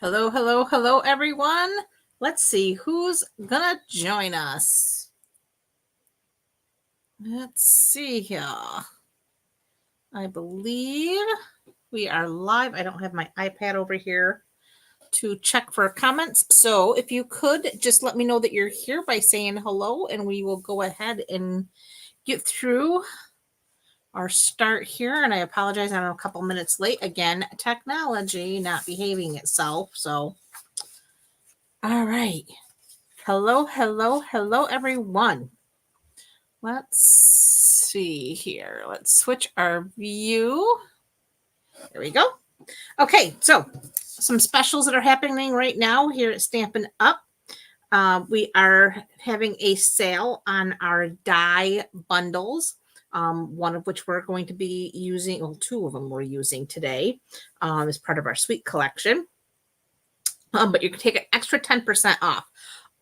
Hello, hello, hello, everyone. Let's see who's gonna join us. Let's see here. I believe we are live. I don't have my iPad over here to check for comments. So if you could just let me know that you're here by saying hello, and we will go ahead and get through our start here. And I apologize, I'm a couple minutes late. Again, technology not behaving itself. So, all right. Hello, hello, hello, everyone. Let's see here. Let's switch our view. There we go. Okay, so some specials that are happening right now here at Stampin' Up. We are having a sale on our die bundles, one of which we're going to be using, well, two of them we're using today as part of our suite collection. But you can take an extra 10% off.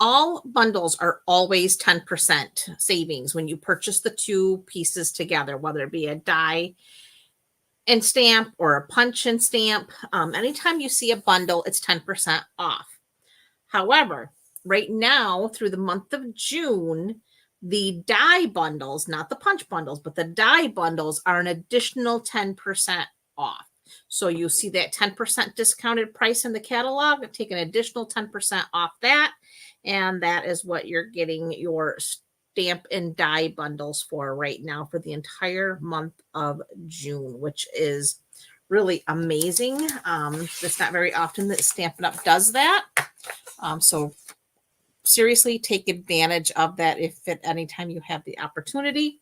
All bundles are always 10% savings when you purchase the two pieces together, whether it be a die and stamp or a punch and stamp. Anytime you see a bundle, it's 10% off. However, right now through the month of June, the die bundles, not the punch bundles, but the die bundles are an additional 10% off. So you see that 10% discounted price in the catalog, take an additional 10% off that. And that is what you're getting your stamp and die bundles for right now for the entire month of June, which is really amazing. It's not very often that Stampin' Up! Does that. So seriously, take advantage of that if at any time you have the opportunity.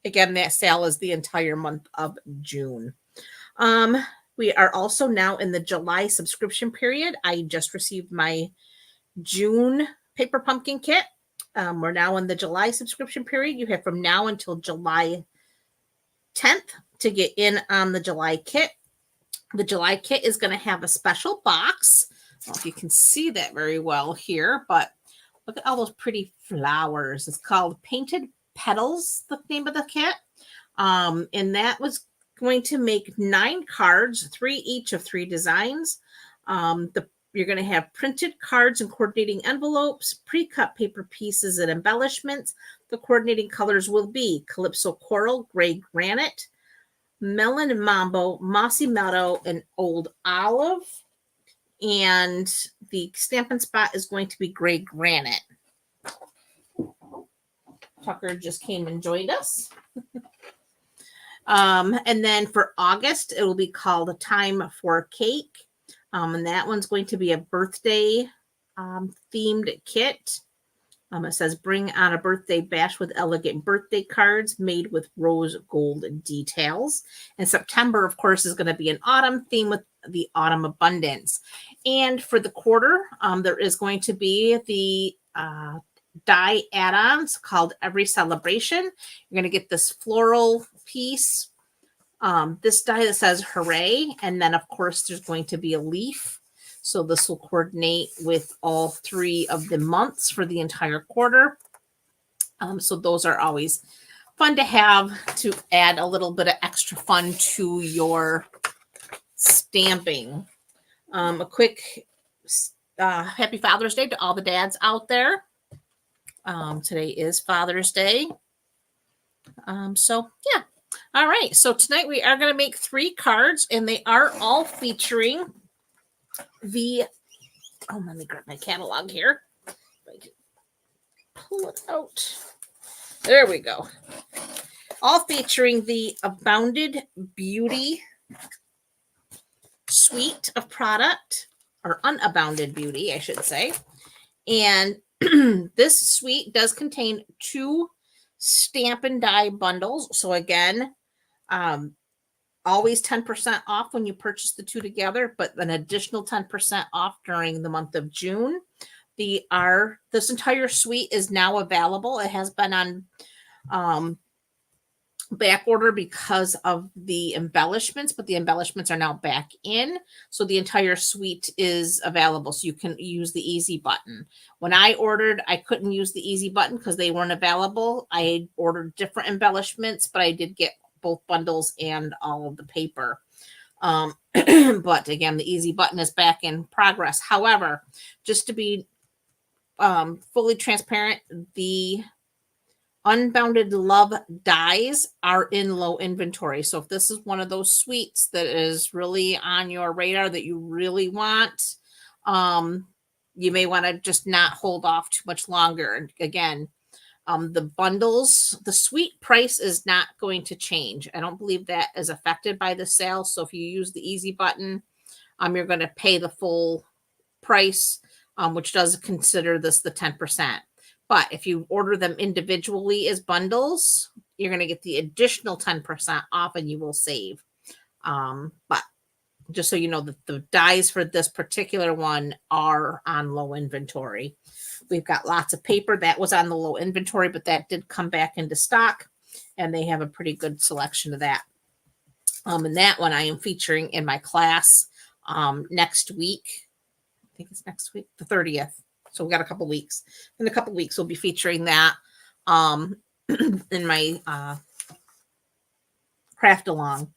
Again, that sale is the entire month of June. We are also now in the July subscription period. I just received my June paper pumpkin kit. We're now in the July subscription period. You have from now until July 10th to get in on the July kit. The July kit is going to have a special box. I don't know if you can see that very well here, but look at all those pretty flowers. It's called Painted Petals, the name of the kit. And that was going to make 9 cards, 3 each of 3 designs. You're going to have printed cards and coordinating envelopes, pre-cut paper pieces and embellishments. The coordinating colors will be Calypso Coral, Gray Granite, Melon Mambo, Mossy Meadow, and Old Olive. And the Stampin' Spot is going to be Gray Granite. Tucker just came and joined us. And then for August, it will be called Time for Cake. And that one's going to be a birthday themed kit. It says, bring on a birthday bash with elegant birthday cards made with rose gold details. And September, of course, is going to be an autumn theme with the Autumn Abundance. And for the quarter, there is going to be the die add-ons called Every Celebration. You're going to get this floral piece. This die that says hooray, and then of course there's going to be a leaf. So this will coordinate with all 3 of the months for the entire quarter. So those are always fun to have to add a little bit of extra fun to your stamping. A quick happy Father's Day to all the dads out there. Today is Father's Day. So yeah. All right, so tonight we are going to make 3 cards, and they are all featuring the, let me grab my catalog here. If I can pull it out. There we go. All featuring the Unbounded Beauty suite of product, or Unbounded Beauty, I should say. And this suite does contain 2 stamp and die bundles. So again, always 10% off when you purchase the 2 together, but an additional 10% off during the month of June. This entire suite is now available. It has been on back order because of the embellishments, but the embellishments are now back in. So the entire suite is available. So you can use the easy button. When I ordered, I couldn't use the easy button because they weren't available. I ordered different embellishments, but I did get both bundles and all of the paper. But again, the easy button is back in progress. However, just to be fully transparent, the Unbounded Love dies are in low inventory. So if this is one of those sweets that is really on your radar that you really want, you may want to just not hold off too much longer. And again, the bundles, the sweet price is not going to change. I don't believe that is affected by the sale. So if you use the easy button, you're going to pay the full price, which does consider this the 10%. But if you order them individually as bundles, you're going to get the additional 10% off and you will save. But just so you know, that the dies for this particular one are on low inventory. We've got lots of paper that was on the low inventory, but that did come back into stock, and they have a pretty good selection of that. And that one I am featuring in my class next week. I think it's next week, the 30th. So we got a couple weeks. In a couple weeks, we'll be featuring that in my craft along.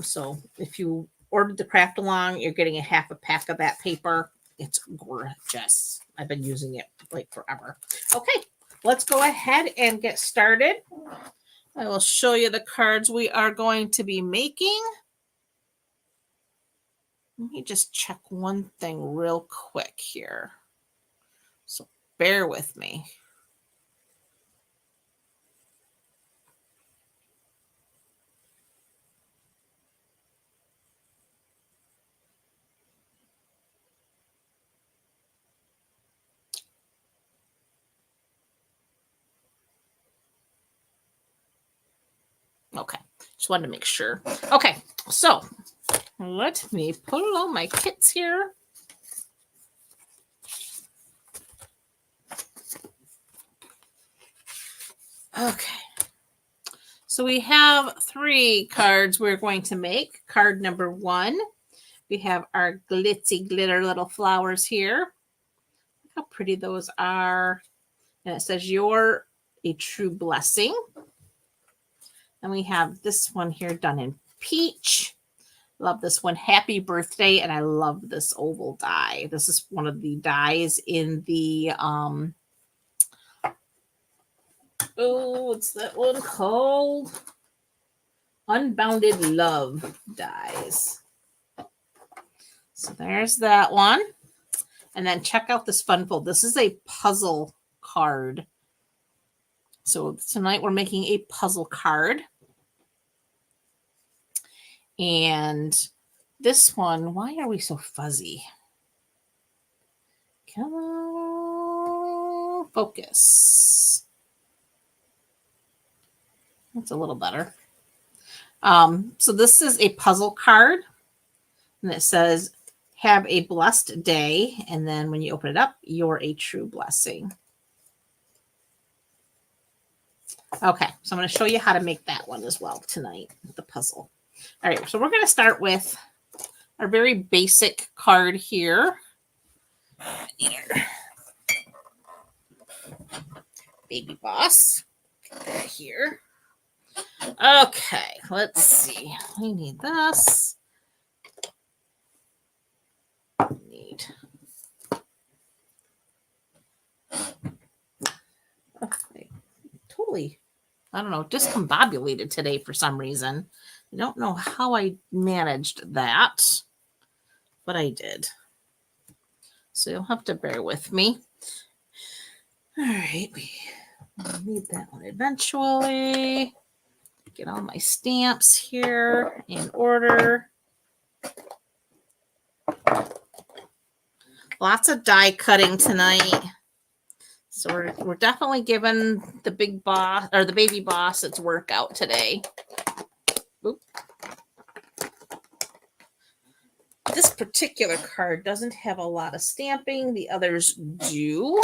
So if you ordered the craft along, you're getting a half a pack of that paper. It's gorgeous. I've been using it like forever. Okay, let's go ahead and get started. I will show you the cards we are going to be making. Let me just check one thing real quick here. So bear with me. Okay, just wanted to make sure. Okay, so let me put all my kits here. Okay, so we have 3 cards we're going to make. Card number 1, we have our glitzy glitter little flowers here. Look how pretty those are. And it says, "You're a true blessing." And we have this one here done in peach. Love this one. "Happy birthday." And I love this oval die. This is one of the dies in the what's that one called? Unbounded Love dies. So there's that one. And then check out this fun fold. This is a puzzle card. So tonight we're making a puzzle card. And this one, why are we so fuzzy? Come on, focus. That's a little better. So this is a puzzle card, and it says, "Have a blessed day." And then when you open it up, "You're a true blessing." Okay, so I'm going to show you how to make that one as well tonight, the puzzle. All right, so we're going to start with our very basic card here. Here. Baby Boss. Put that here. Okay, let's see. We need this. We need. Okay. Totally, I don't know, discombobulated today for some reason. I don't know how I managed that, but I did. So you'll have to bear with me. All right, we need that one eventually. Get all my stamps here in order. Lots of die cutting tonight. So we're definitely giving the big boss or the baby boss its workout today. Oop. This particular card doesn't have a lot of stamping. The others do.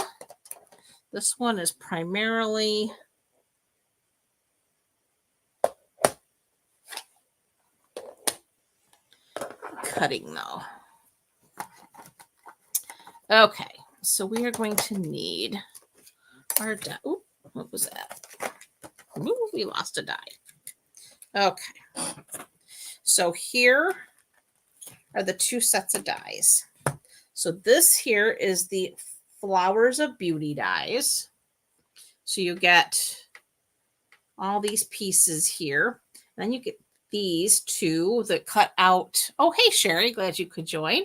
This one is primarily cutting though. Okay, so we are going to need our die. Oop, what was that? Ooh, we lost a die. Okay. So here are the 2 sets of dies. So this here is the Flowers of Beauty dies. So you get all these pieces here. Then you get these 2 that cut out. Oh, hey, Sherry, glad you could join.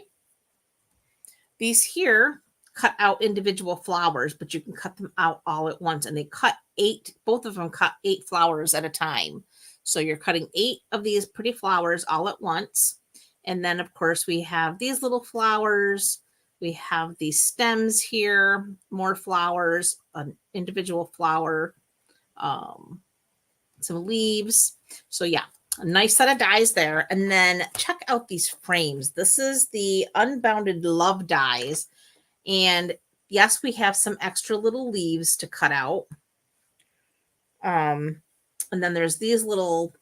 These here cut out individual flowers, but you can cut them out all at once. And they cut 8, both of them cut 8 flowers at a time. So you're cutting 8 of these pretty flowers all at once. And then, of course, we have these little flowers. We have these stems here, more flowers, an individual flower, some leaves. So yeah, a nice set of dies there. And then check out these frames. This is the Unbounded Love dies. And yes, we have some extra little leaves to cut out. And then there's these little,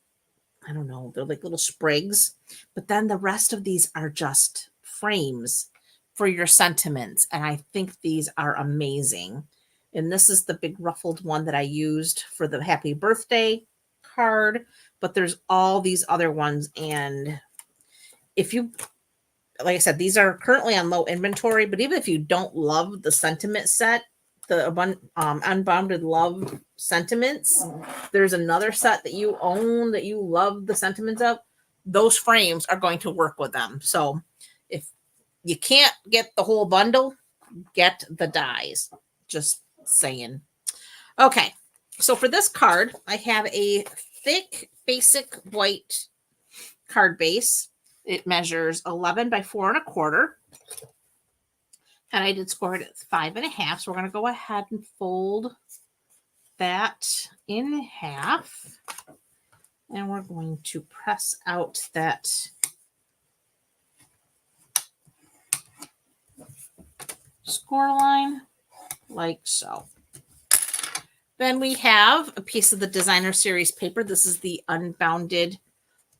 I don't know, they're like little sprigs. But then the rest of these are just frames for your sentiments. And I think these are amazing. And this is the big ruffled one that I used for the happy birthday card. But there's all these other ones. And if you, like I said, these are currently on low inventory. But even if you don't love the sentiment set, the Unbounded Love sentiments, there's another set that you own that you love the sentiments of. Those frames are going to work with them. So if you can't get the whole bundle, get the dies. Just saying. Okay, so for this card, I have a thick, basic white card base. It measures 11 by 4 1/4. And I did score it at 5.5. So we're going to go ahead and fold that in half. And we're going to press out that score line like so. Then we have a piece of the Designer Series paper. This is the Unbounded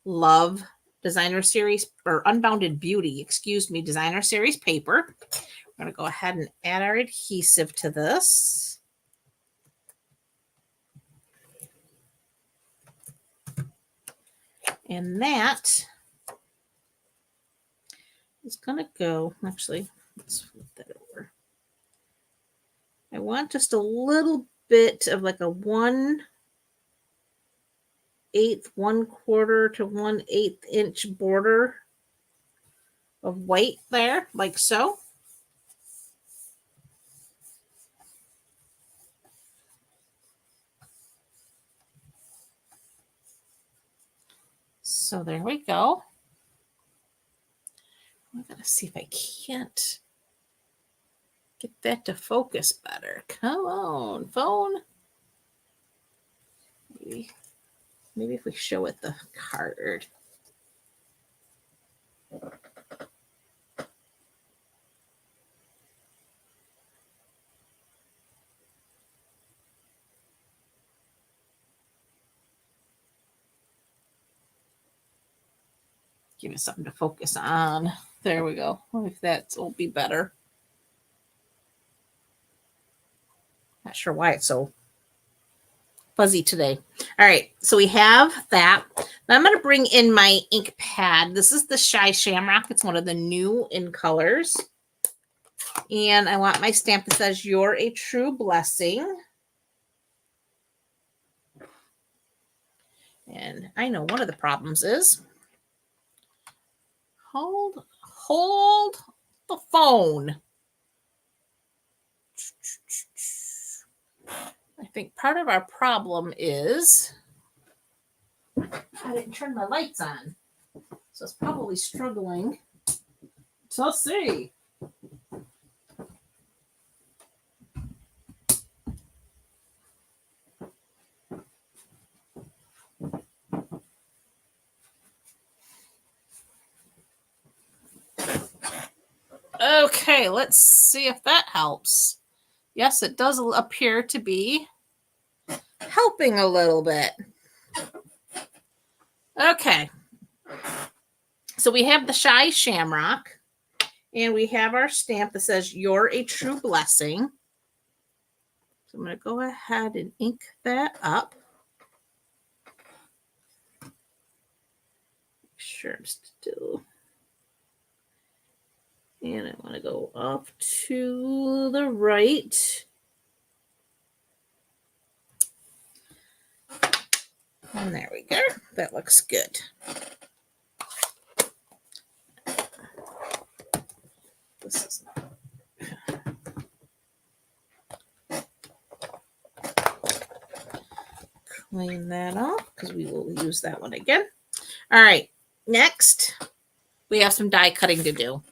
Love Designer Series, or Unbounded Beauty, excuse me, Designer Series paper. We're going to go ahead and add our adhesive to this. And that is going to go, actually, let's flip that over. I want just a little bit of like a 1/8, 1/4 to 1/8 inch border of white there, like so. So there we go. I'm going to see if I can't get that to focus better. Come on, phone. Maybe if we show it the card. Give it something to focus on. There we go. If that will be better. Not sure why it's so fuzzy today. All right, so we have that. Now I'm going to bring in my ink pad. This is the Shy Shamrock. It's one of the new in colors. And I want my stamp that says, "You're a True Blessing." And I know one of the problems is, hold the phone. I think part of our problem is I didn't turn my lights on. So it's probably struggling. So let's see. Okay, let's see if that helps. Yes, it does appear to be helping a little bit. Okay. So we have the Shy Shamrock, and we have our stamp that says, "You're a True Blessing." So I'm going to go ahead and ink that up. Make sure I'm still And I want to go up to the right. And there we go. That looks good. This is clean that off because we will use that one again. All right, next we have some die cutting to do.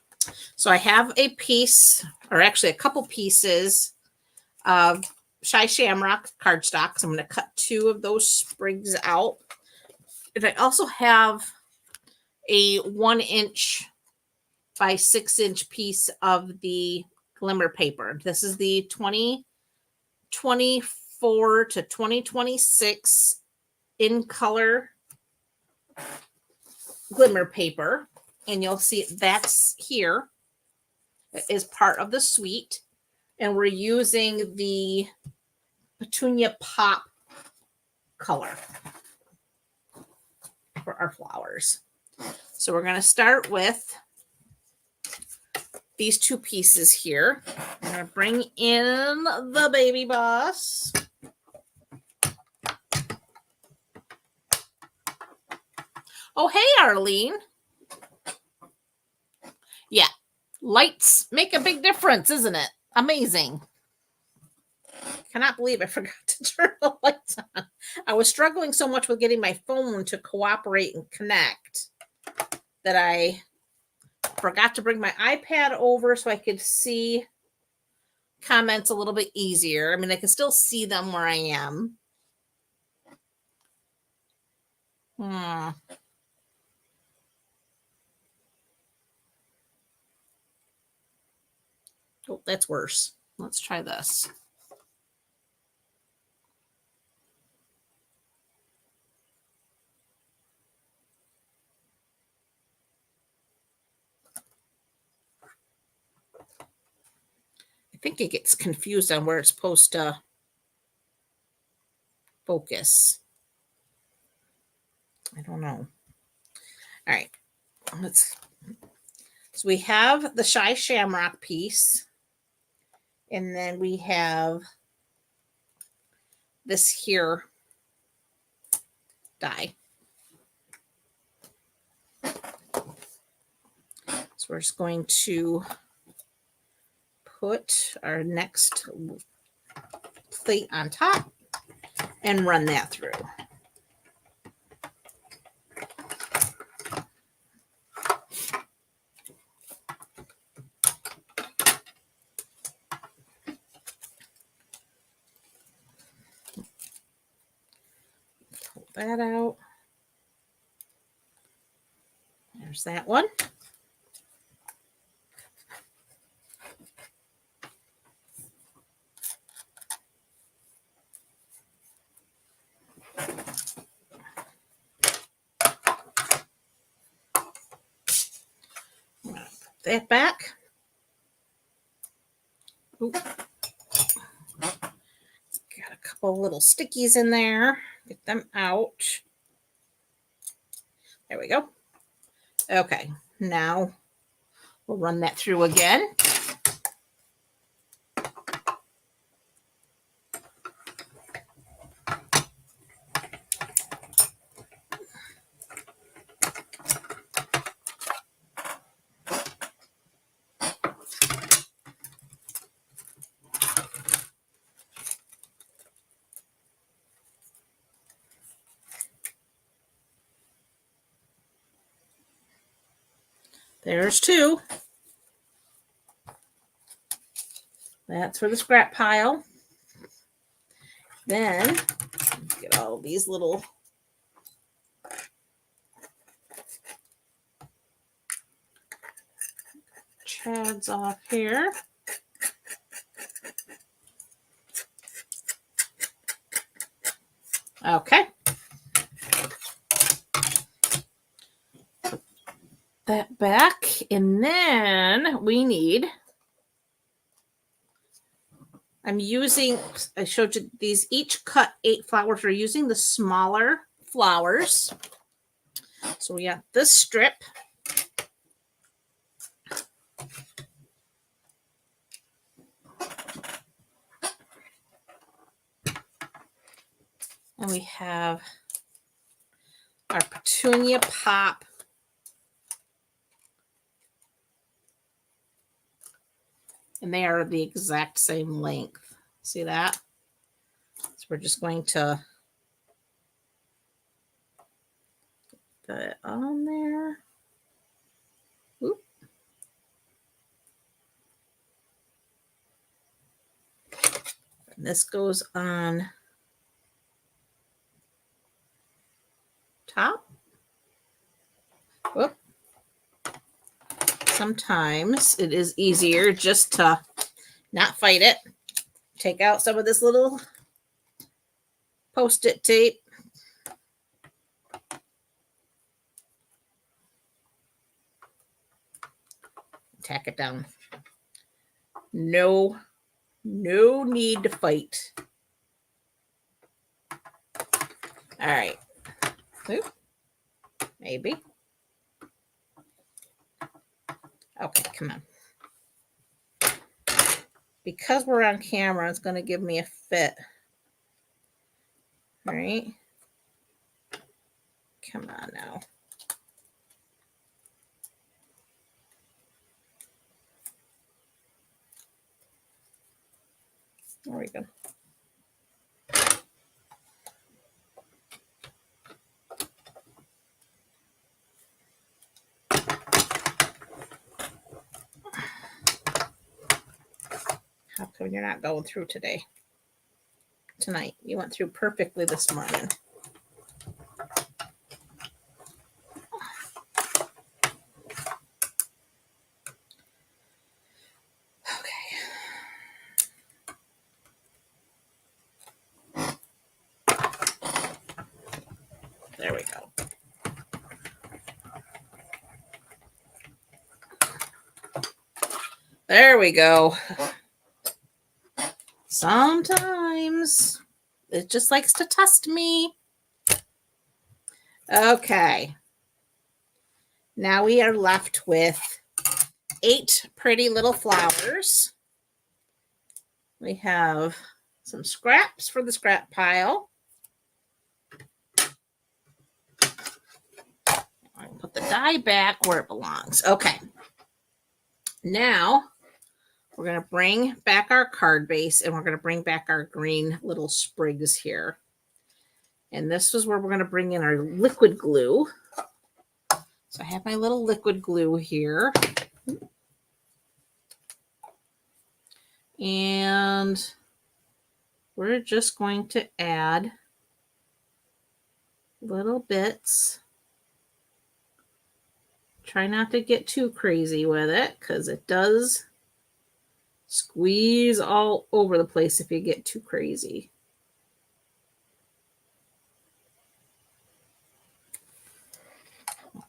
So I have a piece, or actually a couple pieces of Shy Shamrock cardstock. So I'm going to cut 2 of those sprigs out. And I also have a 1-inch by 6-inch piece of the glimmer paper. This is the 2024 to 2026 in color glimmer paper. And you'll see that's here. It is part of the suite. And we're using the Petunia Pop color for our flowers. So we're going to start with these 2 pieces here. I'm going to bring in the Baby Boss. Oh, hey, Arlene. Yeah, lights make a big difference, isn't it? Amazing. Cannot believe I forgot to turn the lights on. I was struggling so much with getting my phone to cooperate and connect that I forgot to bring my iPad over so I could see comments a little bit easier. I mean, I can still see them where I am. Oh, that's worse. Let's try this. I think it gets confused on where it's supposed to focus. I don't know. All right. So we have the Shy Shamrock piece. And then we have this here die. So we're just going to put our next plate on top and run that through. Pull that out. There's that one. That back. Ooh. Got a couple little stickies in there. Get them out. There we go. Okay, now we'll run that through again. There's 2. That's for the scrap pile. Then get all these little chads off here. Okay. Put that back, and then we need, I showed you these each cut 8 flowers. We're using the smaller flowers. So we got this strip. And we have our petunia pop. And they are the exact same length. See that? So we're just going to put it on there. Oop. And this goes on top. Whoop. Sometimes it is easier just to not fight it. Take out some of this little Post-it tape. Tack it down. No need to fight. All right. Oop. Maybe. Okay, come on. Because we're on camera, it's going to give me a fit. All right. Come on now. There we go. How come you're not going through tonight? You went through perfectly this morning. There we go. There we go. Sometimes it just likes to test me. Okay. Now we are left with 8 pretty little flowers. We have some scraps for the scrap pile. I'll put the die back where it belongs. Okay. Now we're going to bring back our card base and we're going to bring back our green little sprigs here. And this is where we're going to bring in our liquid glue. So I have my little liquid glue here. And we're just going to add little bits. Try not to get too crazy with it because it does squeeze all over the place if you get too crazy.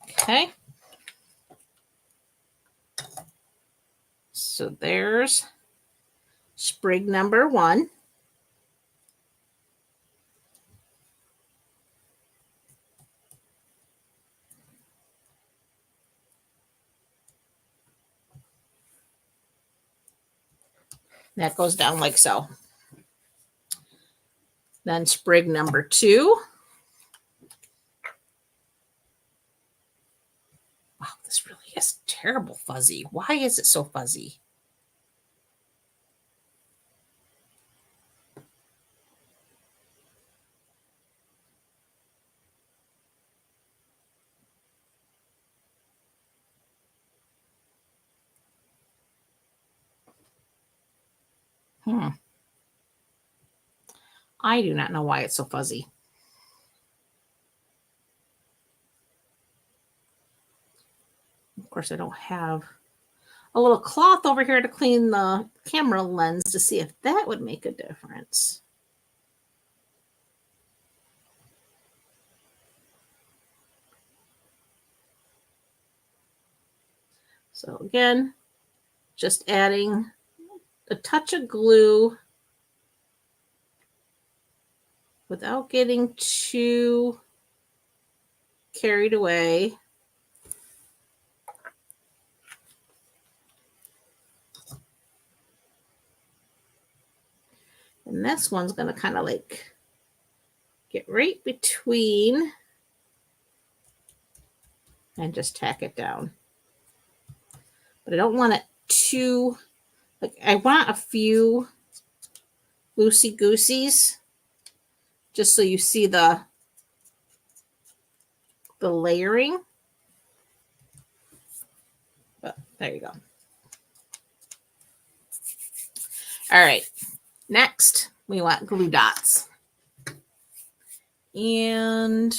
Okay. So there's sprig number 1. That goes down like so. Then sprig number 2. Wow, this really is terrible fuzzy. Why is it so fuzzy? I do not know why it's so fuzzy. Of course, I don't have a little cloth over here to clean the camera lens to see if that would make a difference. So again, just adding a touch of glue without getting too carried away. And this one's going to kind of like get right between and just tack it down. But I don't want it too, like, I want a few loosey-gooseys just so you see the layering. But there you go. All right, next we want glue dots. And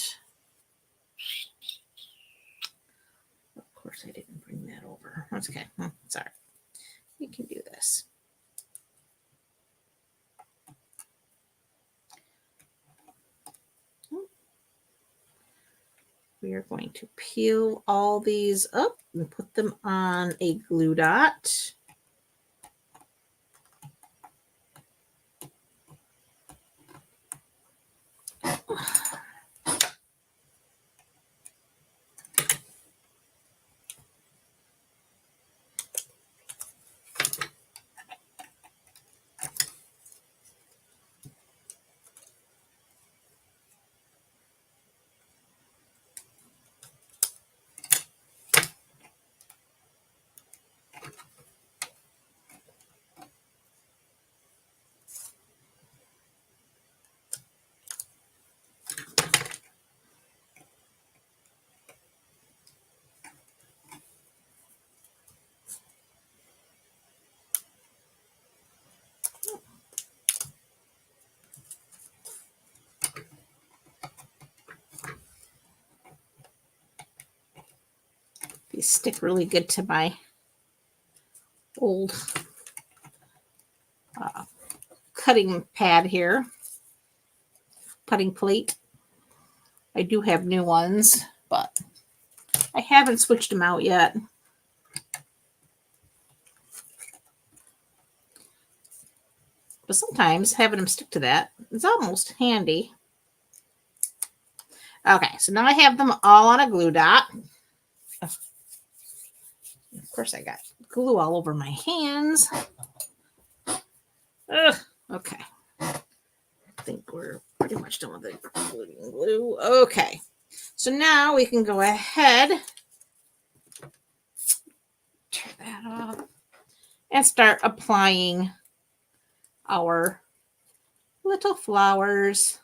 of course I didn't bring that over. That's okay. Sorry. You can do this. We are going to peel all these up and put them on a glue dot. These stick really good to my old cutting pad here, cutting plate. I do have new ones, but I haven't switched them out yet. But sometimes having them stick to that is almost handy. Okay, so now I have them all on a glue dot. Of course, I got glue all over my hands. Ugh, okay. I think we're pretty much done with the glue. Okay, so now we can go ahead, turn that off, and start applying our little flowers.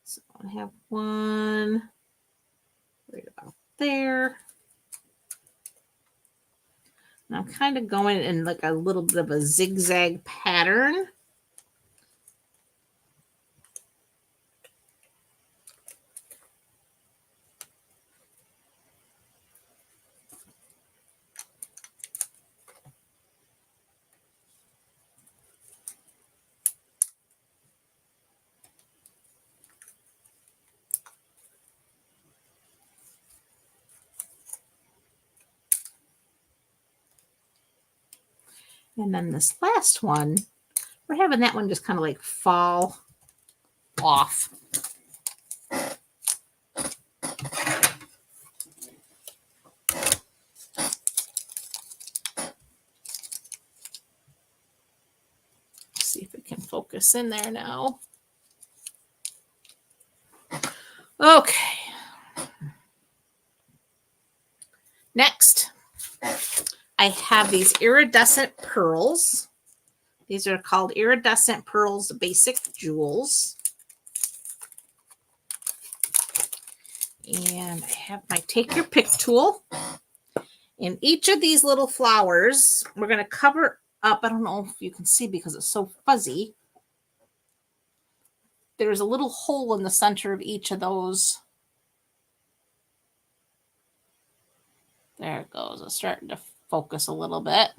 So I have one right about there. And I'm kind of going in like a little bit of a zigzag pattern. And then this last one, we're having that one just kind of like fall off. See if it can focus in there now. Okay. Next, I have these iridescent pearls. These are called Iridescent Pearls Basic Jewels. And I have my Take Your Pick tool. In each of these little flowers, we're going to cover up. I don't know if you can see because it's so fuzzy. There's a little hole in the center of each of those. There it goes. It's starting to focus a little bit.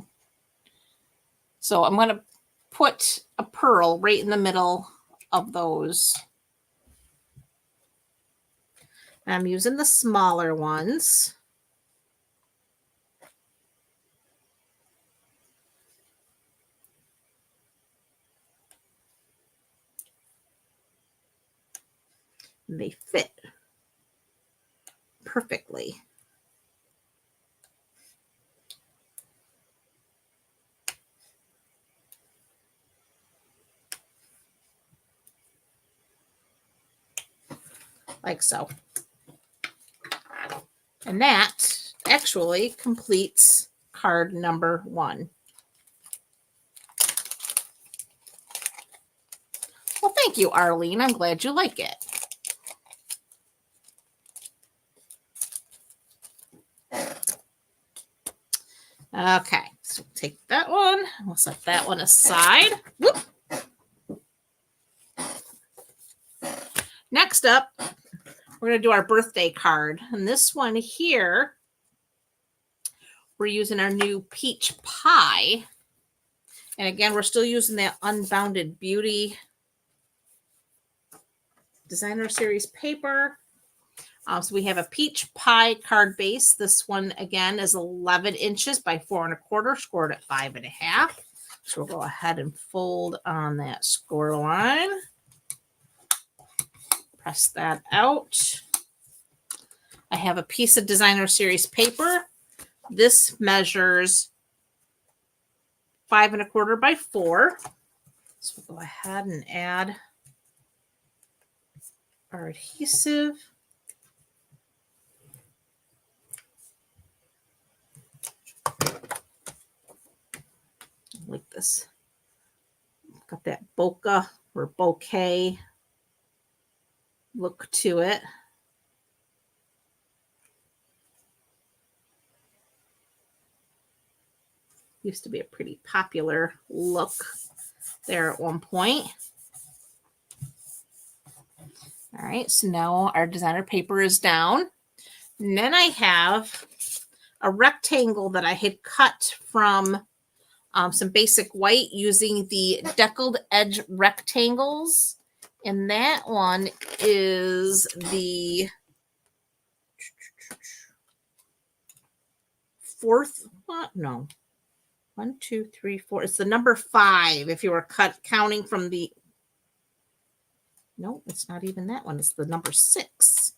So I'm going to put a pearl right in the middle of those. I'm using the smaller ones. And they fit perfectly. like so. And that actually completes card number 1. Well, thank you, Arlene. I'm glad you like it. Okay, so take that one. We'll set that one aside. Whoop. Next up, we're going to do our birthday card. And this one here, we're using our new peach pie. And again, we're still using that Unbounded Beauty Designer Series paper. So we have a peach pie card base. This one, again, is 11 inches by 4 1/4, scored at 5 1/2. So we'll go ahead and fold on that score line. Press that out. I have a piece of Designer Series paper. This measures 5 1/4 by 4. So we'll go ahead and add our adhesive. Like this. Got that bokeh or bouquet look to it. Used to be a pretty popular look there at one point. All right, so now our designer paper is down. And then I have a rectangle that I had cut from some basic white using the deckled edge rectangles. And that one is the 4th one. No. 1, 2, 3, 4. It's the number 5. If you were counting from the, no, it's not even that one. It's the number 6.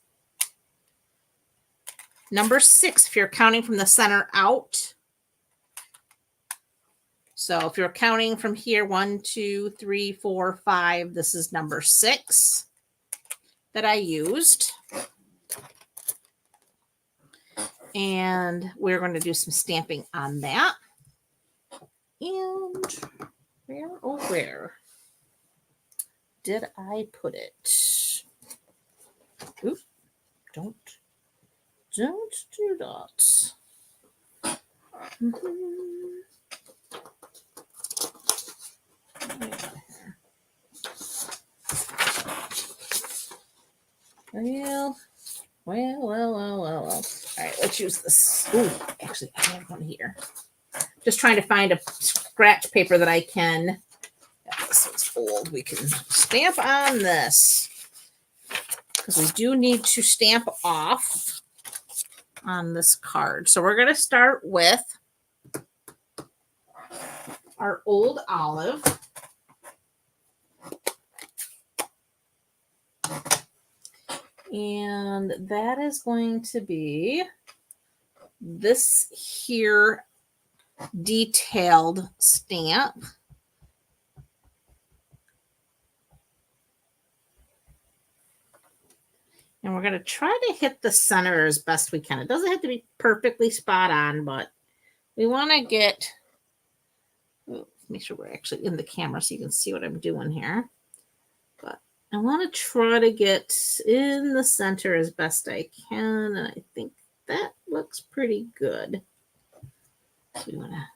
Number 6, if you're counting from the center out. So if you're counting from here, 1, 2, 3, 4, 5, this is number 6 that I used. And we're going to do some stamping on that. And where did I put it? Oops, don't do that. Well. All right, let's use this. Ooh, actually, I have one here. Just trying to find a scratch paper that I can. This one's old. We can stamp on this because we do need to stamp off on this card. So we're going to start with our old olive. And that is going to be this here detailed stamp. And we're going to try to hit the center as best we can. It doesn't have to be perfectly spot on, but we want to get, make sure we're actually in the camera so you can see what I'm doing here. But I want to try to get in the center as best I can. And I think that looks pretty good. So we want to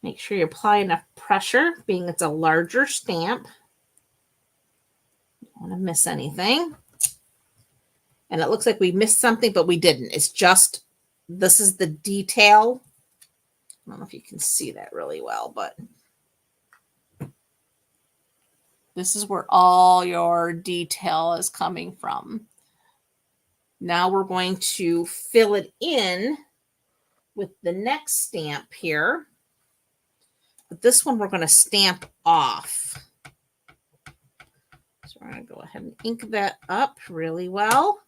make sure you apply enough pressure, being it's a larger stamp. Don't want to miss anything. And it looks like we missed something, but we didn't. It's just, this is the detail. I don't know if you can see that really well, but this is where all your detail is coming from. Now we're going to fill it in with the next stamp here. But this one we're going to stamp off. So we're going to go ahead and ink that up really well.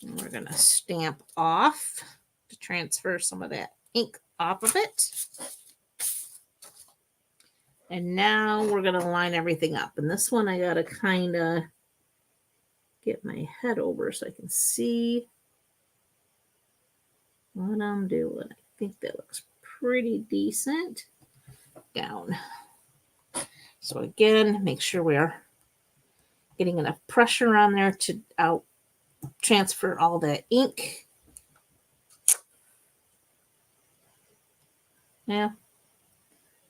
And we're going to stamp off to transfer some of that ink off of it. And now we're going to line everything up. And this one I got to kind of get my head over so I can see what I'm doing. I think that looks pretty decent. Down. So again, make sure we are getting enough pressure on there to out transfer all that ink. Yeah,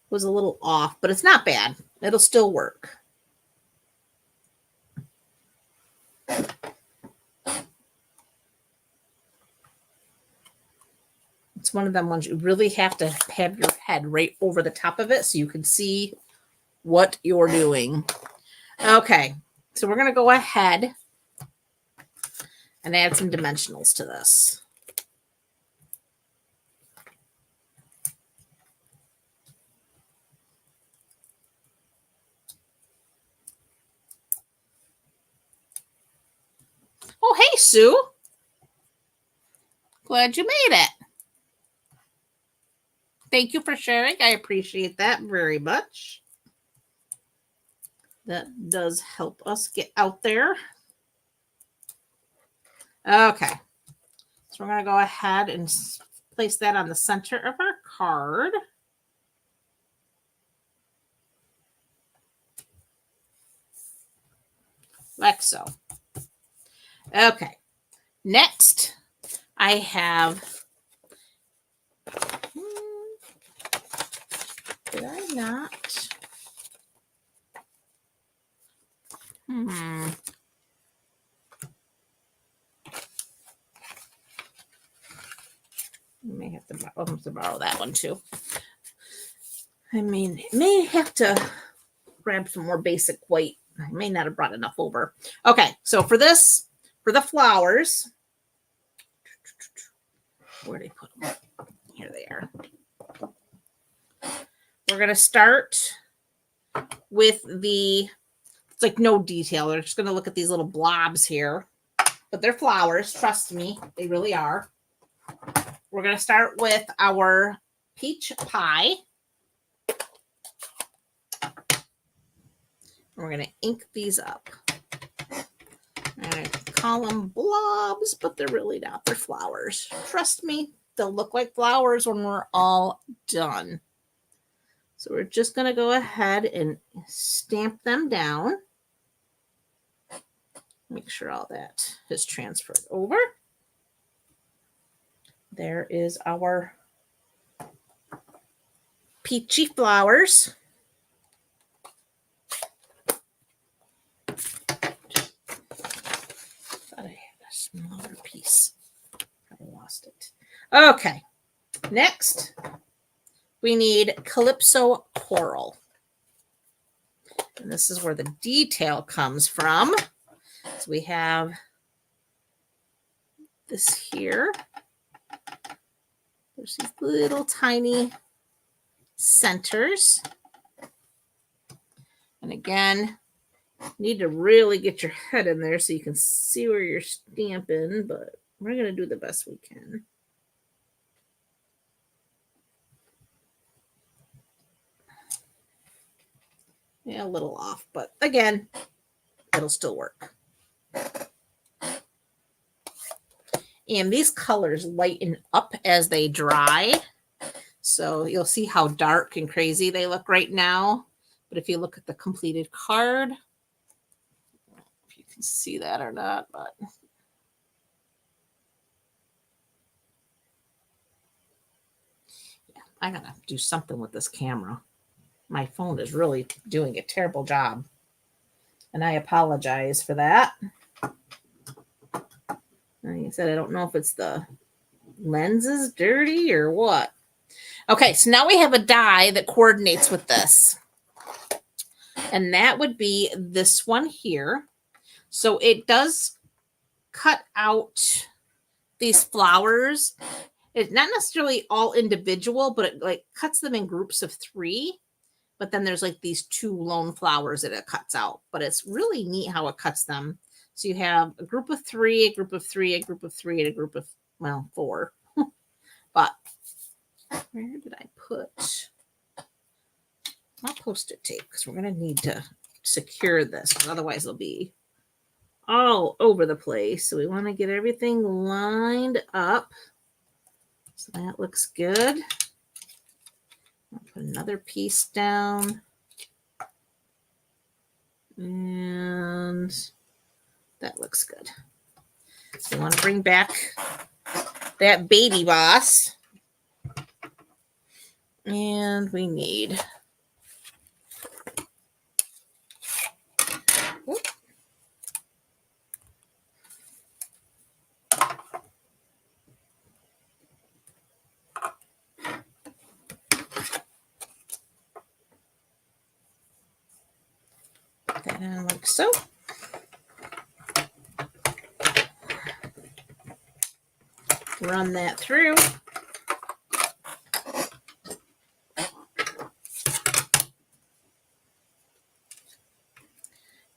was a little off, but it's not bad. It'll still work. It's one of them ones you really have to have your head right over the top of it so you can see what you're doing. Okay, so we're going to go ahead and add some dimensionals to this. Oh, hey, Sue. Glad you made it. Thank you for sharing. I appreciate that very much. That does help us get out there. Okay. So we're going to go ahead and place that on the center of our card. Like so. Okay. Next, I have... Did I not? I may have to borrow that one too. I mean, may have to grab some more basic white. I may not have brought enough over. Okay, so for this, for the flowers, where did I put them? Here they are. We're going to start with the, it's like no detail. They're just going to look at these little blobs here, but they're flowers. Trust me, they really are. We're going to start with our peach pie. We're going to ink these up. I call them blobs, but they're really not. They're flowers. Trust me, they'll look like flowers when we're all done. So we're just going to go ahead and stamp them down. Make sure all that is transferred over. There is our peachy flowers. Thought I had a smaller piece. I lost it. Okay. Next, we need Calypso Coral. And this is where the detail comes from. So we have this here. There's these little tiny centers. And again, you need to really get your head in there so you can see where you're stamping, but we're going to do the best we can. Yeah, a little off, but again, it'll still work. And these colors lighten up as they dry. So you'll see how dark and crazy they look right now. But if you look at the completed card, if you can see that or not, but yeah, I gotta do something with this camera. My phone is really doing a terrible job. And I apologize for that. Like I said, I don't know if it's the lens is dirty or what. Okay, so now we have a die that coordinates with this. And that would be this one here. So it does cut out these flowers. It's not necessarily all individual, but it like cuts them in groups of 3. But then there's like these 2 lone flowers that it cuts out. But it's really neat how it cuts them. So you have a group of 3, a group of 3, a group of 3, and a group of, well, 4. But where did I put? not Post-it tape, because we're going to need to secure this, because otherwise it'll be all over the place. So we want to get everything lined up. So that looks good. I'll put another piece down. And that looks good. So we want to bring back that baby boss. And we need that in like so. Run that through.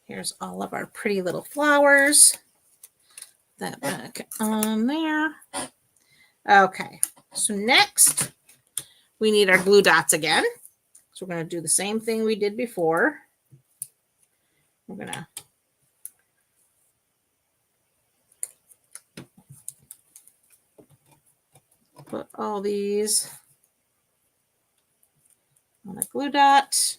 Here's all of our pretty little flowers. That back on there. Okay, so next we need our glue dots again. So we're going to do the same thing we did before. We're going to put all these on a glue dot.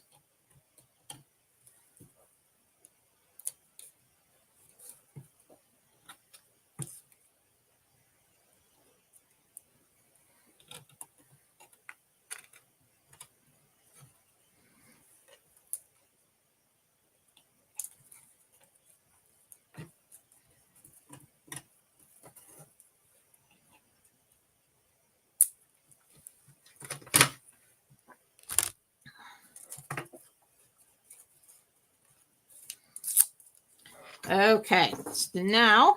Okay, so now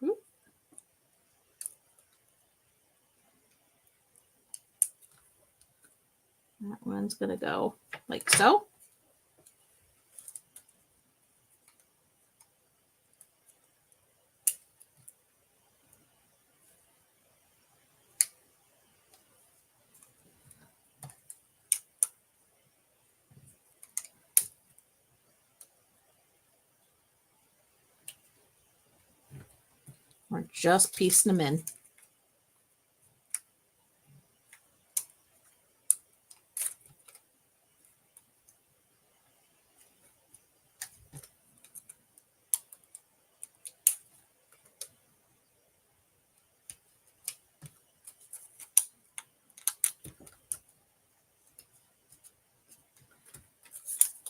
that one's going to go like so. We're just piecing them in.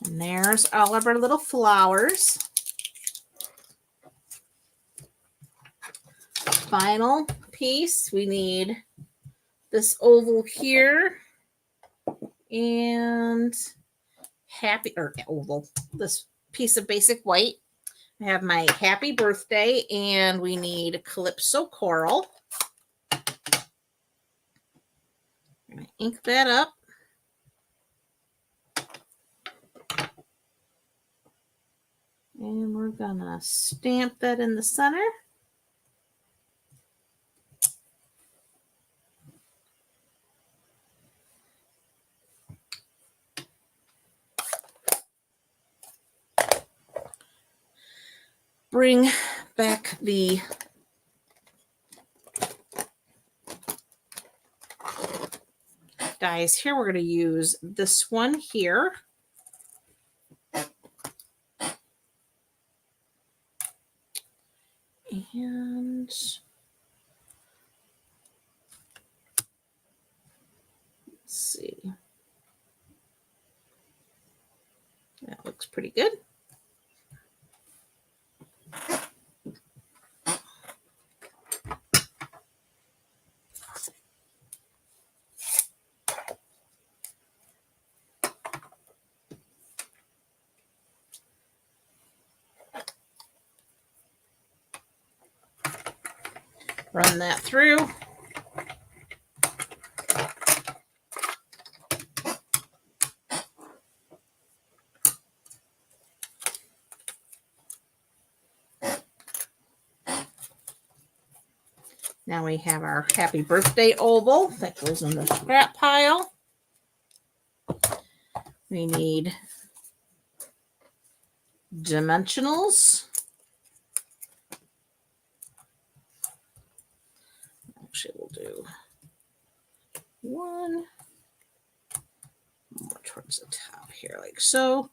And there's all of our little flowers. Final piece, we need this oval here and this piece of basic white. I have my happy birthday and we need Calypso Coral. I'm going to ink that up. And we're going to stamp that in the center. Bring back the dies here. We're going to use this one here. And let's see. That looks pretty good. Run that through. Now we have our happy birthday oval that goes in the scrap pile. We need dimensionals. Actually, we'll do one more towards the top here, like so.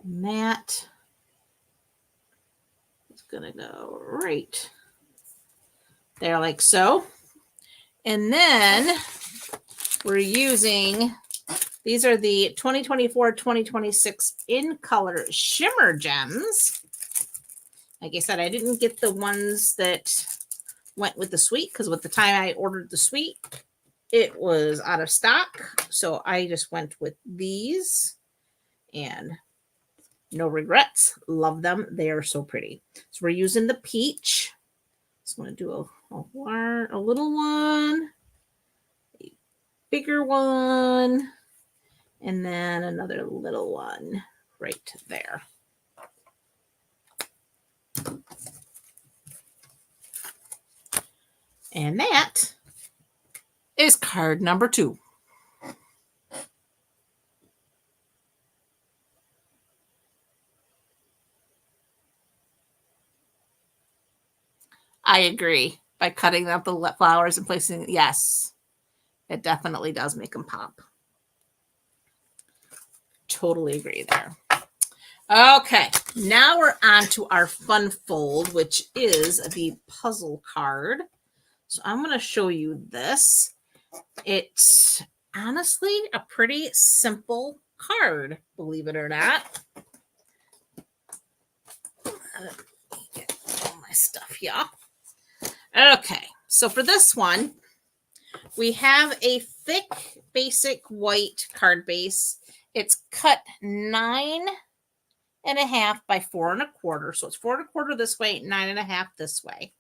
And that is going to go right there, like so. And then we're using, these are the 2024-2026 in color shimmer gems. Like I said, I didn't get the ones that went with the suite because with the time I ordered the suite, it was out of stock. So I just went with these and no regrets. Love them. They are so pretty. So we're using the peach. So I'm going to do a little one, a bigger one, and then another little one right there. And that is card number 2. I agree. By cutting up the flowers and placing, yes, it definitely does make them pop. Totally agree there. Okay, now we're on to our fun fold, which is the puzzle card. So I'm going to show you this. It's honestly a pretty simple card, believe it or not. Let me get all my stuff here. Okay, so for this one, we have a thick, basic white card base. It's cut 9.5 by 4 1/4. So it's 4 1/4 this way, 9.5 this way.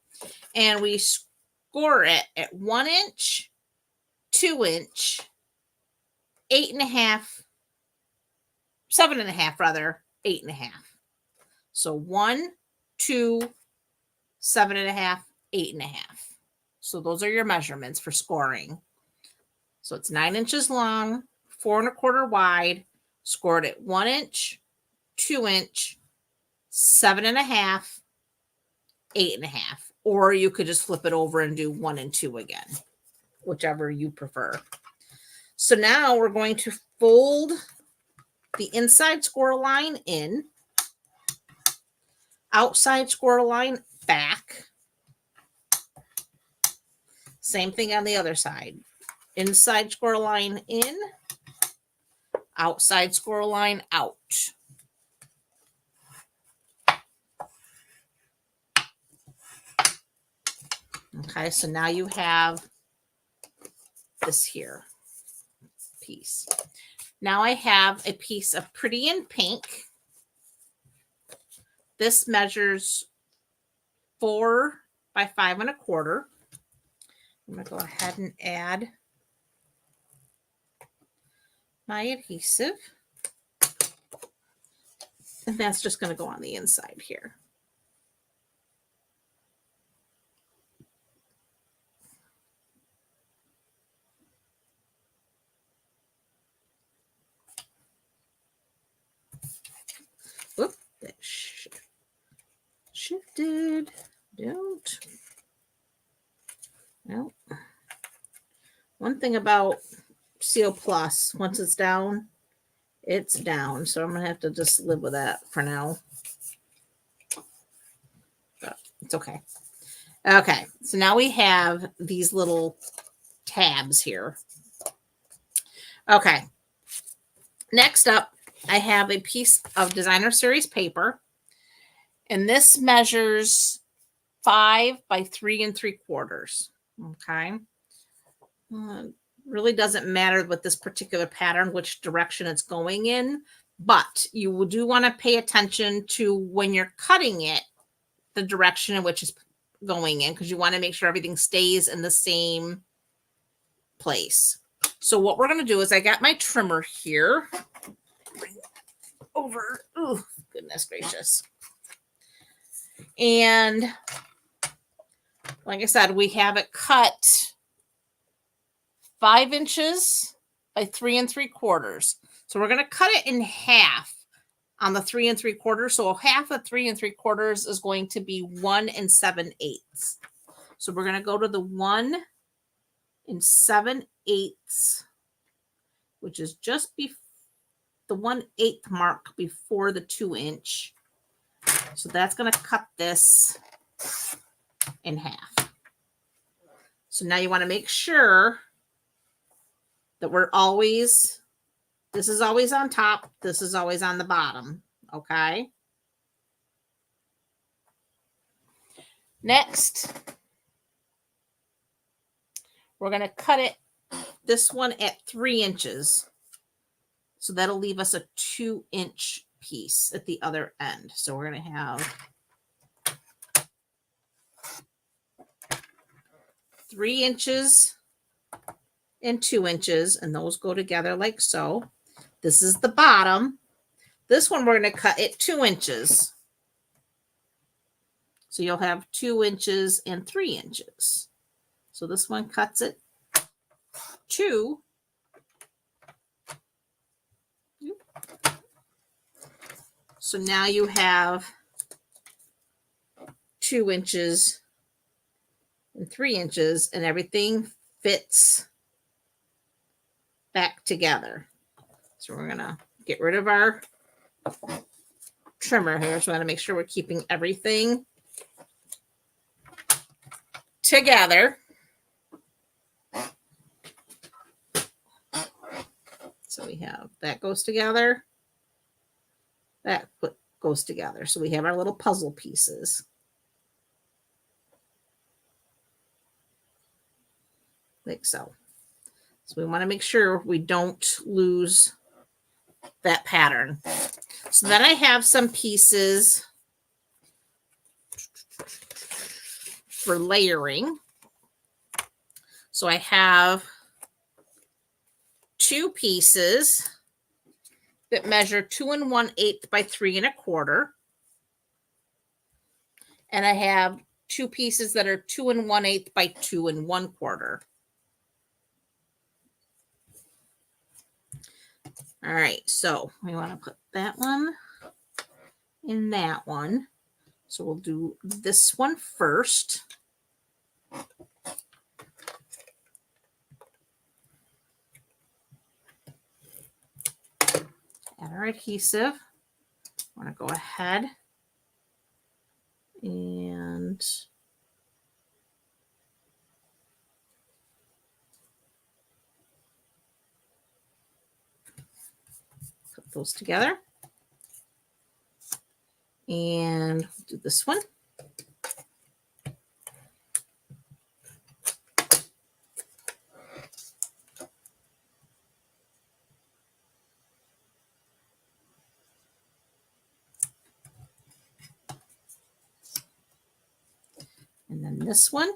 And we score it at 1 inch, 2 inch, 8.5, 7.5 rather, 8.5. So 1, 2, 7.5, 8.5. So those are your measurements for scoring. So it's 9 inches long, 4 1/4 wide, scored at 1 inch, 2 inch, 7.5, 8.5. Or you could just flip it over and do 1 and 2 again, whichever you prefer. So now we're going to fold the inside score line in, outside score line back. Same thing on the other side. Inside score line in, outside score line out. Okay, so now you have this here piece. Now I have a piece of Pretty in Pink. This measures 4 by 5 1/4. I'm going to go ahead and add my adhesive. And that's just going to go on the inside here. Whoop, that shifted. Don't. Well, one thing about Seal Plus, once it's down, it's down. So I'm going to have to just live with that for now. But it's okay. Okay, so now we have these little tabs here. Okay, next up, I have a piece of Designer Series paper. And this measures 5 by 3 3/4. Okay. Really doesn't matter with this particular pattern, which direction it's going in, but you do want to pay attention to when you're cutting it, the direction in which it's going in, because you want to make sure everything stays in the same place. So what we're going to do is I got my trimmer here. Bring it over. Oh, goodness gracious. And like I said, we have it cut 5 inches by 3 3/4. So we're going to cut it in half on the 3 3/4. So half of 3 3/4 is going to be 1 7/8. So we're going to go to the 1 7/8, which is just the 1/8 mark before the 2 inch. So that's going to cut this in half. So now you want to make sure that this is always on top, this is always on the bottom, okay? Next, we're going to cut this one at 3 inches. So that'll leave us a 2 inch piece at the other end. So we're going to have 3 inches and 2 inches, and those go together like so. This is the bottom. This one we're going to cut at 2 inches. So you'll have 2 inches and 3 inches. So this one cuts at 2. So now you have 2 inches and 3 inches, and everything fits back together. So we're going to get rid of our trimmer here. So we want to make sure we're keeping everything together. So we have that goes together. That goes together. So we have our little puzzle pieces. Like so. So we want to make sure we don't lose that pattern. So then I have some pieces for layering. So I have 2 pieces that measure 2 1/8 by 3 1/4. And I have 2 pieces that are 2 1/8 by 2 1/4. All right, so we want to put that one in that one. So we'll do this one first. Add our adhesive. I want to go ahead and put those together. And we'll do this one. And then this one.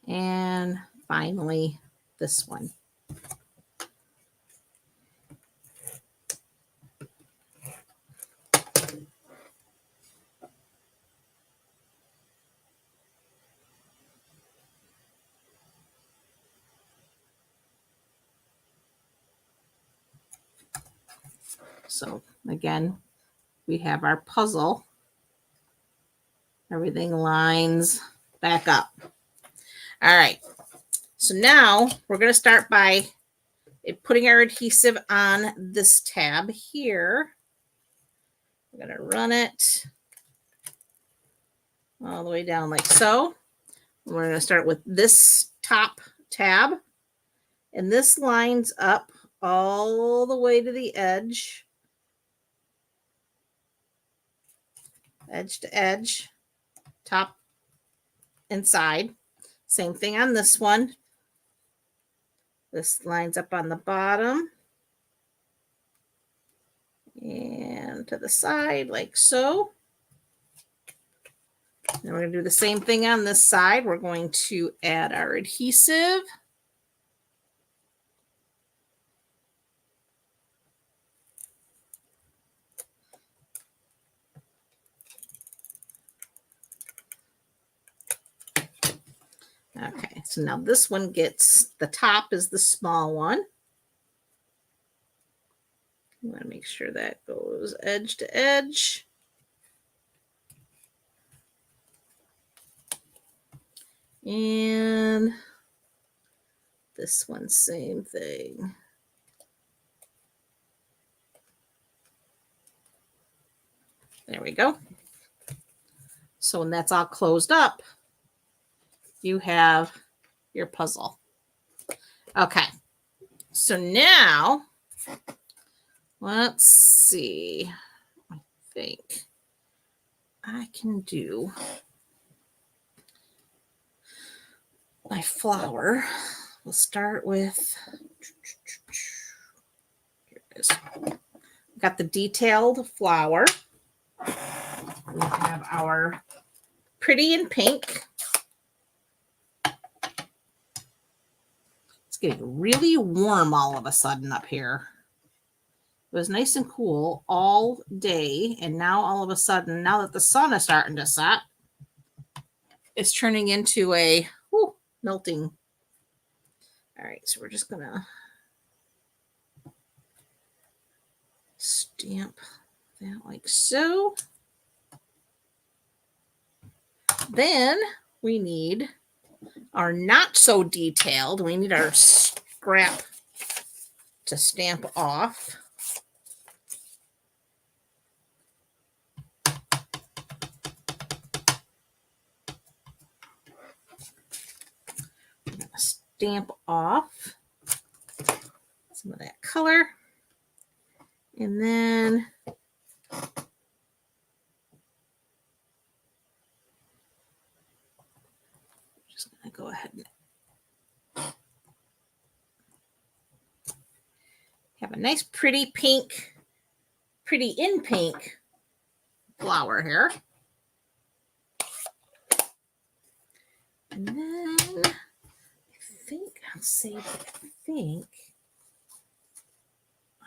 And finally, this one. So again, we have our puzzle. Everything lines back up. All right. So now we're going to start by putting our adhesive on this tab here. We're going to run it all the way down like so. We're going to start with this top tab. And this lines up all the way to the edge. Edge to edge. Top and side. Same thing on this one. This lines up on the bottom. And one to the side like so. Then we're going to do the same thing on this side. We're going to add our adhesive. Okay, so now this one gets, the top is the small one. You want to make sure that goes edge to edge. And this one, same thing. There we go. So when that's all closed up, you have your puzzle. Okay, so now let's see. I think I can do my flower. We'll start with, here it is. Got the detailed flower. We have our pretty in pink. It's getting really warm all of a sudden up here. It was nice and cool all day, and now all of a sudden, now that the sun is starting to set, it's turning into a melting. All right, so we're just gonna stamp that like so. Then we need our not so detailed. We need our scrap to stamp off. I'm gonna stamp off some of that color. And then just gonna go ahead and have a nice pretty pink, pretty in pink flower here. And then I think I'll say, I think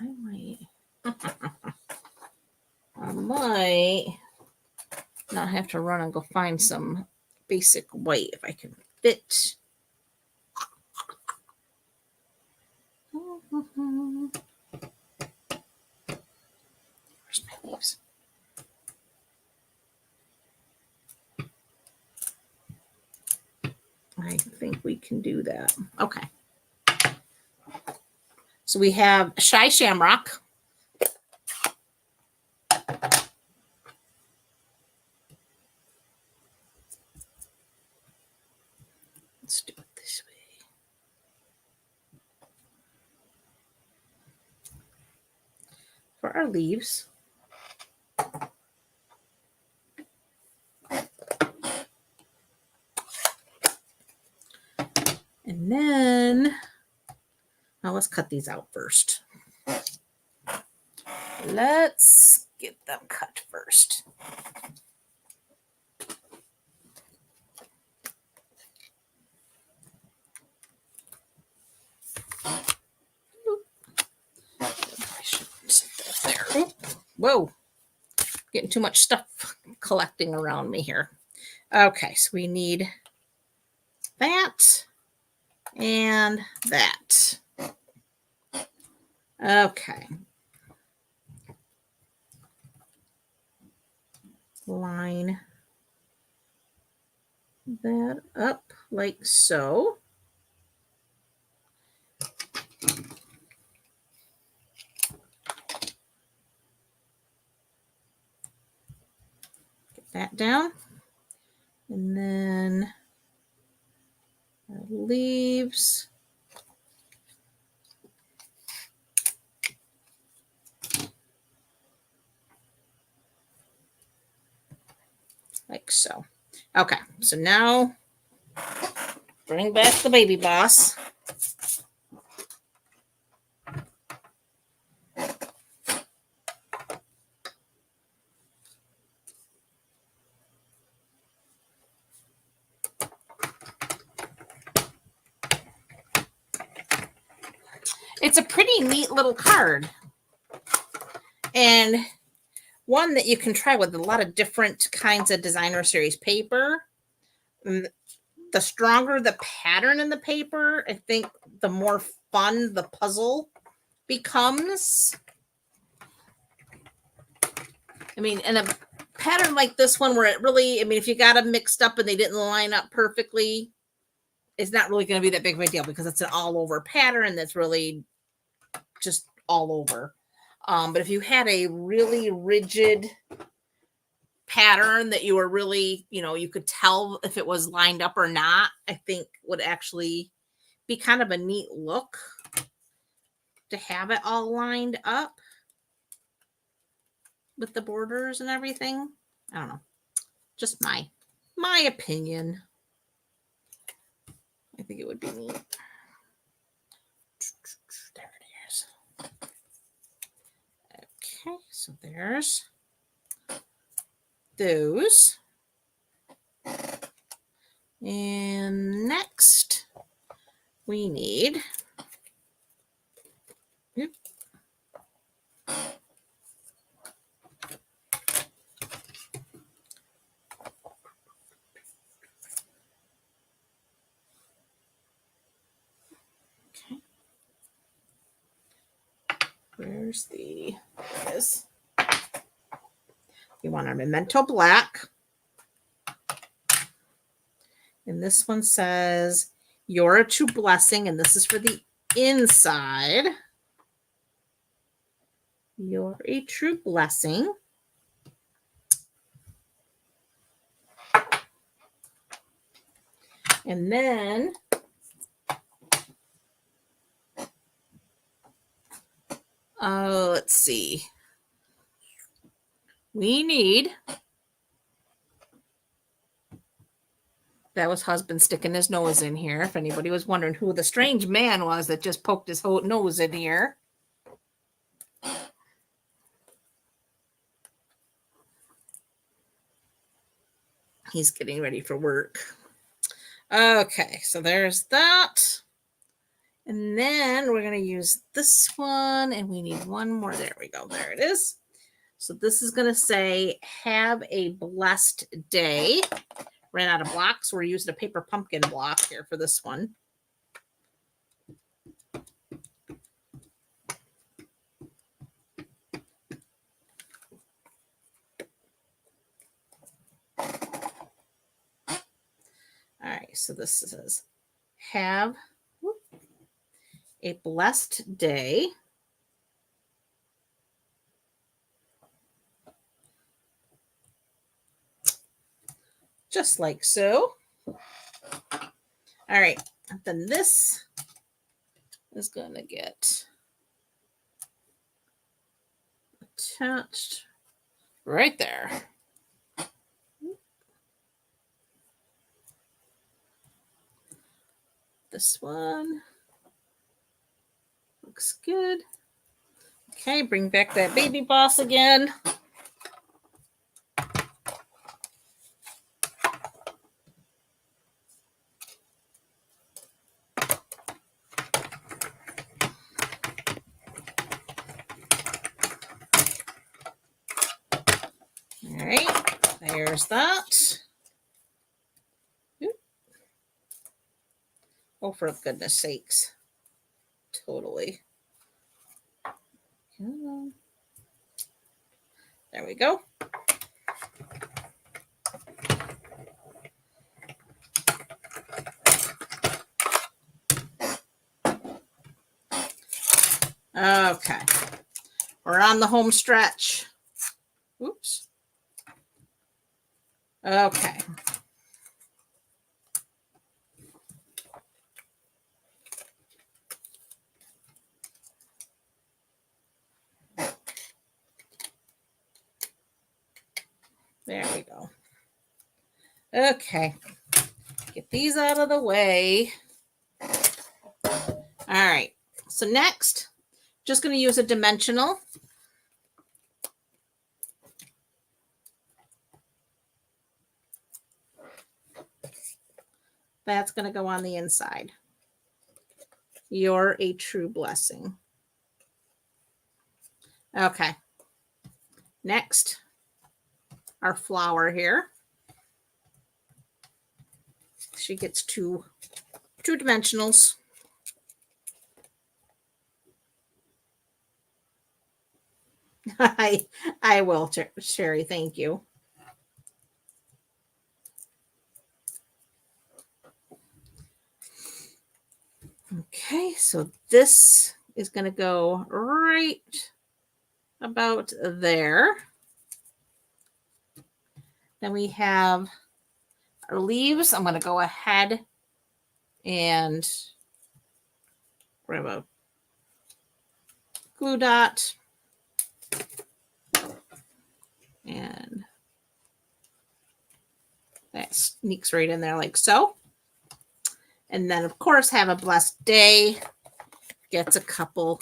I might, I might not have to run and go find some basic white if I can fit. Where's my leaves? I think we can do that. Okay. So we have Shy Shamrock. Let's do it this way. For our leaves, and then, now let's cut these out first. Let's get them cut first. I should set that there. Whoa, getting too much stuff collecting around me here. Okay, so we need that and that. Okay. Line that up like so. Get that down. And then our leaves. Like so. Okay, so now bring back the baby boss. It's a pretty neat little card. And one that you can try with a lot of different kinds of designer series paper. And the stronger the pattern in the paper, I think the more fun the puzzle becomes. I mean, and a pattern like this one where it really, I mean, if you got them mixed up and they didn't line up perfectly, it's not really going to be that big of a deal because it's an all over pattern that's really just all over. But if you had a really rigid pattern that you were really, you know, you could tell if it was lined up or not, I think would actually be kind of a neat look to have it all lined up with the borders and everything. I don't know. Just my opinion. I think it would be neat. There it is. Okay, so there's those. And next we need where's the this? You want our Memento Black. And this one says, "You're a true blessing." And this is for the inside. You're a true blessing. And then let's see. We need, that was husband sticking his nose in here. If anybody was wondering who the strange man was that just poked his whole nose in here. He's getting ready for work. Okay, so there's that. And then we're going to use this one, and we need one more. There we go. There it is. So this is going to say, "Have a blessed day." Ran out of blocks. So we're using a paper pumpkin block here for this one. All right, so this says, "Have a blessed day." Just like so. All right, then this is going to get attached right there. This one looks good. Okay, bring back that baby boss again. All right, there's that. Oop. Oh, for goodness sakes. Totally. There we go. Okay. We're on the home stretch. Oops. Okay. There we go. Okay. Get these out of the way. All right. So next, just going to use a dimensional. That's going to go on the inside. You're a true blessing. Okay. Next, our flower here. She gets two dimensionals. I will, Sherry. Thank you. Okay, so this is going to go right about there. Then we have our leaves. I'm going to go ahead and grab a glue dot. And that sneaks right in there like so. And then, of course, have a blessed day. Gets a couple.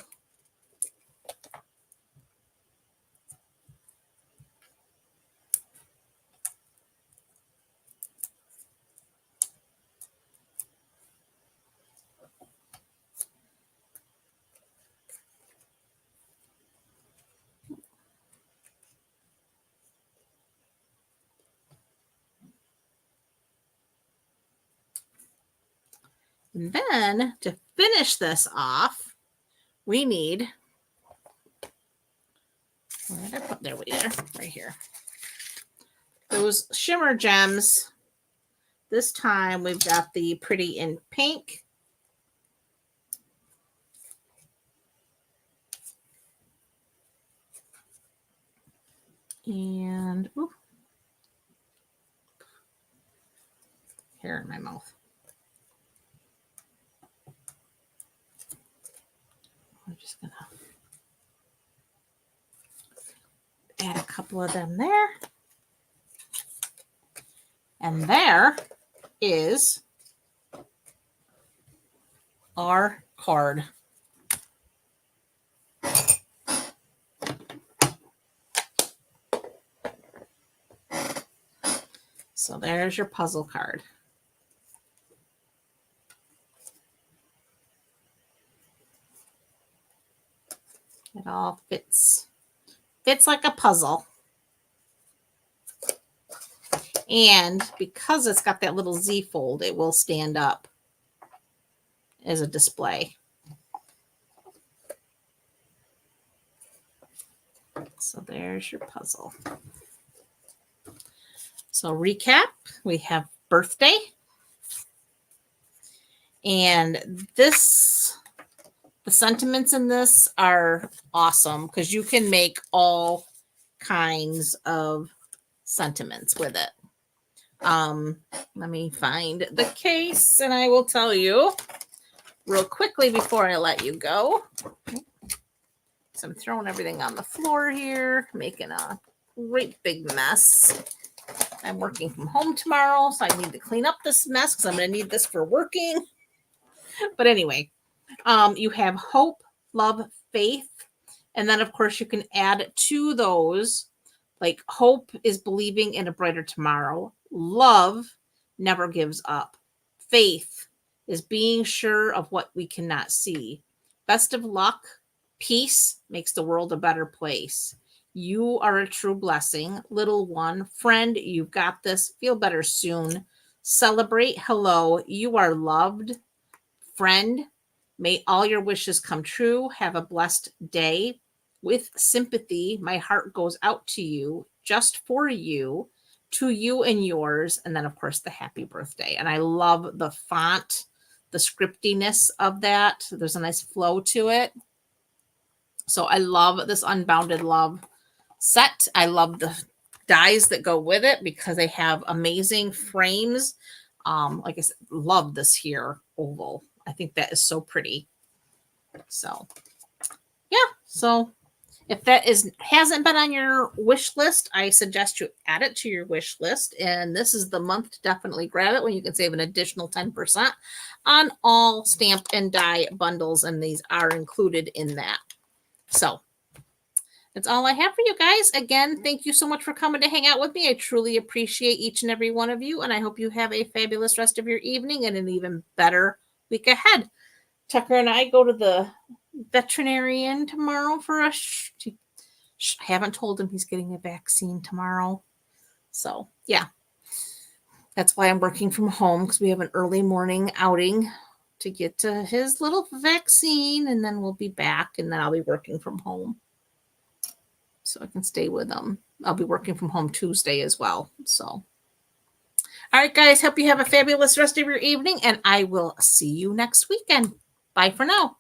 And then to finish this off, we need, where did I put, there we are, right here. Those shimmer gems. This time we've got the Pretty in Pink. And ooh, hair in my mouth. I'm just gonna add a couple of them there. And there is our card. So there's your puzzle card. It all fits like a puzzle. And because it's got that little Z fold, it will stand up as a display. So there's your puzzle. So recap, we have birthday. And this, the sentiments in this are awesome because you can make all kinds of sentiments with it. Let me find the case and I will tell you real quickly before I let you go. So I'm throwing everything on the floor here, making a great big mess. I'm working from home tomorrow, so I need to clean up this mess because I'm going to need this for working. But anyway, you have hope, love, faith. And then, of course, you can add to those, like hope is believing in a brighter tomorrow. Love never gives up. Faith is being sure of what we cannot see. Best of luck. Peace makes the world a better place. You are a true blessing. Little one, friend, you've got this. Feel better soon. Celebrate. Hello. You are loved. Friend, may all your wishes come true. Have a blessed day. With sympathy, my heart goes out to you, just for you, to you and yours. And then, of course, the happy birthday. And I love the font, the scriptiness of that. There's a nice flow to it. So I love this Unbounded Love set. I love the dies that go with it because they have amazing frames. Like I said, love this here oval. I think that is so pretty. So yeah, so if that hasn't been on your wish list, I suggest you add it to your wish list. And this is the month to definitely grab it when you can save an additional 10% on all stamp and die bundles. And these are included in that. So that's all I have for you guys. Again, thank you so much for coming to hang out with me. I truly appreciate each and every one of you. And I hope you have a fabulous rest of your evening and an even better week ahead. Tucker and I go to the veterinarian tomorrow for a I haven't told him he's getting a vaccine tomorrow. So, yeah. That's why I'm working from home, because we have an early morning outing to get to his little vaccine, and then we'll be back, and then I'll be working from home. So I can stay with him. I'll be working from home Tuesday as well. So, all right, guys, hope you have a fabulous rest of your evening, and I will see you next weekend. Bye for now.